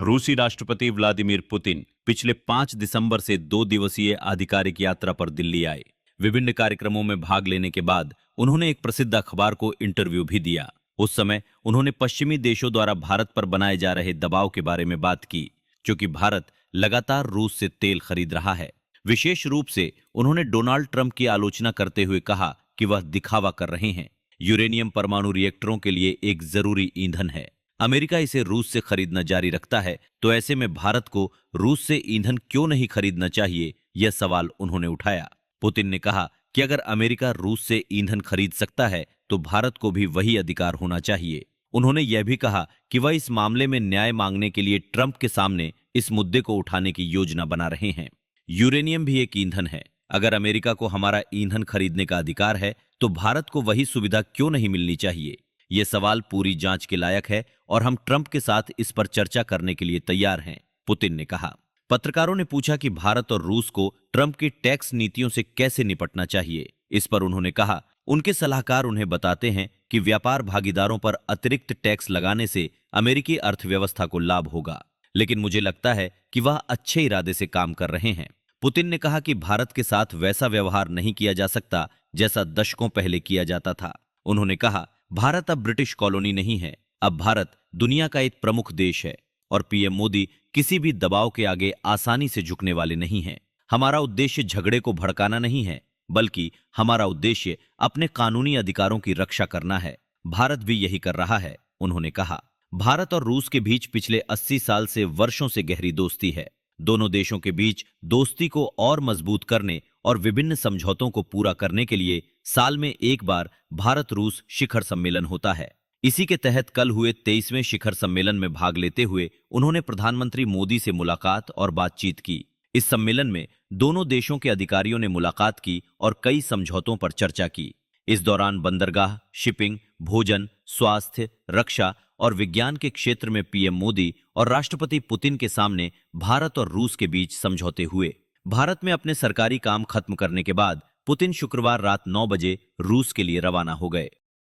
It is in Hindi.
रूसी राष्ट्रपति व्लादिमीर पुतिन पिछले 5 दिसंबर से 2 दिवसीय आधिकारिक यात्रा पर दिल्ली आए। विभिन्न कार्यक्रमों में भाग लेने के बाद उन्होंने एक प्रसिद्ध अखबार को इंटरव्यू भी दिया। उस समय उन्होंने पश्चिमी देशों द्वारा भारत पर बनाए जा रहे दबाव के बारे में बात की, क्योंकि भारत लगातार रूस से तेल खरीद रहा है। विशेष रूप से उन्होंने डोनाल्ड ट्रंप की आलोचना करते हुए कहा कि वह दिखावा कर रहे हैं। यूरेनियम परमाणु रिएक्टरों के लिए एक जरूरी ईंधन है। अमेरिका इसे रूस से खरीदना जारी रखता है, तो ऐसे में भारत को रूस से ईंधन क्यों नहीं खरीदना चाहिए, यह सवाल उन्होंने उठाया। पुतिन ने कहा कि अगर अमेरिका रूस से ईंधन खरीद सकता है तो भारत को भी वही अधिकार होना चाहिए। उन्होंने यह भी कहा कि वह इस मामले में न्याय मांगने के लिए ट्रंप के सामने इस मुद्दे को उठाने की योजना बना रहे हैं। यूरेनियम भी एक ईंधन है। अगर अमेरिका को हमारा ईंधन खरीदने का अधिकार है तो भारत को वही सुविधा क्यों नहीं मिलनी चाहिए। यह सवाल पूरी जांच के लायक है और हम ट्रंप के साथ इस पर चर्चा करने के लिए तैयार हैं, पुतिन ने कहा। पत्रकारों ने पूछा कि भारत और रूस को ट्रंप की टैक्स नीतियों से कैसे निपटना चाहिए। इस पर उन्होंने कहा, उनके सलाहकार उन्हें बताते हैं कि व्यापार भागीदारों पर अतिरिक्त टैक्स लगाने से अमेरिकी अर्थव्यवस्था को लाभ होगा, लेकिन मुझे लगता है कि वह अच्छे इरादे से काम कर रहे हैं। पुतिन ने कहा कि भारत के साथ वैसा व्यवहार नहीं किया जा सकता जैसा दशकों पहले किया जाता था। उन्होंने कहा, भारत अब ब्रिटिश कॉलोनी नहीं है, अब भारत दुनिया का एक प्रमुख देश है और पीएम मोदी किसी भी दबाव के आगे आसानी से झुकने वाले नहीं हैं। हमारा उद्देश्य झगड़े को भड़काना नहीं है, बल्कि हमारा उद्देश्य अपने कानूनी अधिकारों की रक्षा करना है। भारत भी यही कर रहा है, उन्होंने कहा। भारत और रूस के बीच पिछले 80 साल से वर्षों से गहरी दोस्ती है। दोनों देशों के बीच दोस्ती को और मजबूत करने और विभिन्न समझौतों को पूरा करने के लिए साल में एक बार भारत रूस शिखर सम्मेलन होता है। इसी के तहत कल हुए 23वें शिखर सम्मेलन में भाग लेते हुए उन्होंने प्रधानमंत्री मोदी से मुलाकात और बातचीत की। इस सम्मेलन में दोनों देशों के अधिकारियों ने मुलाकात की और कई समझौतों पर चर्चा की। इस दौरान बंदरगाह, शिपिंग, भोजन, स्वास्थ्य, रक्षा और विज्ञान के क्षेत्र में पीएम मोदी और राष्ट्रपति पुतिन के सामने भारत और रूस के बीच समझौते हुए। भारत में अपने सरकारी काम खत्म करने के बाद पुतिन शुक्रवार रात 9 बजे रूस के लिए रवाना हो गए।